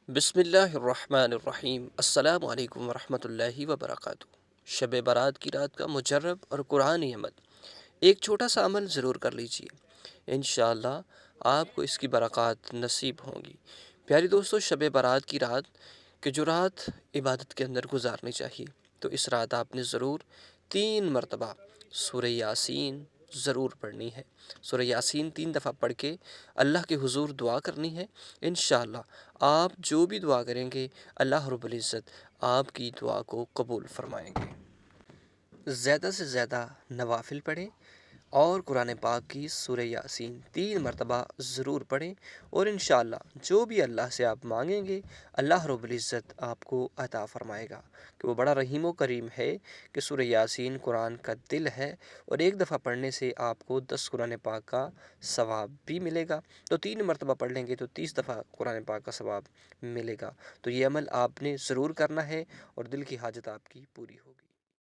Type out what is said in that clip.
بسم اللہ الرحمن الرحیم۔ السلام علیکم ورحمۃ اللہ وبرکاتہ۔ شب برات کی رات کا مجرب اور قرآنی عمل، ایک چھوٹا سا عمل ضرور کر لیجئے، انشاءاللہ آپ کو اس کی برکات نصیب ہوں گی۔ پیاری دوستو، شب برات کی رات کہ جو رات عبادت کے اندر گزارنی چاہیے، تو اس رات آپ نے ضرور 3 مرتبہ سورہ یاسین ضرور پڑھنی ہے۔ سورہ یاسین 3 دفعہ پڑھ کے اللہ کے حضور دعا کرنی ہے۔ انشاءاللہ آپ جو بھی دعا کریں گے، اللہ رب العزت آپ کی دعا کو قبول فرمائیں گے۔ زیادہ سے زیادہ نوافل پڑھیں اور قرآن پاک کی سورہ یاسین 3 مرتبہ ضرور پڑھیں، اور انشاءاللہ جو بھی اللہ سے آپ مانگیں گے، اللہ رب العزت آپ کو عطا فرمائے گا، کہ وہ بڑا رحیم و کریم ہے کہ سورہ یاسین قرآن کا دل ہے، اور ایک دفعہ پڑھنے سے آپ کو 10 قرآن پاک کا ثواب بھی ملے گا۔ تو 3 مرتبہ پڑھ لیں گے تو 30 دفعہ قرآن پاک کا ثواب ملے گا۔ تو یہ عمل آپ نے ضرور کرنا ہے اور دل کی حاجت آپ کی پوری ہوگی۔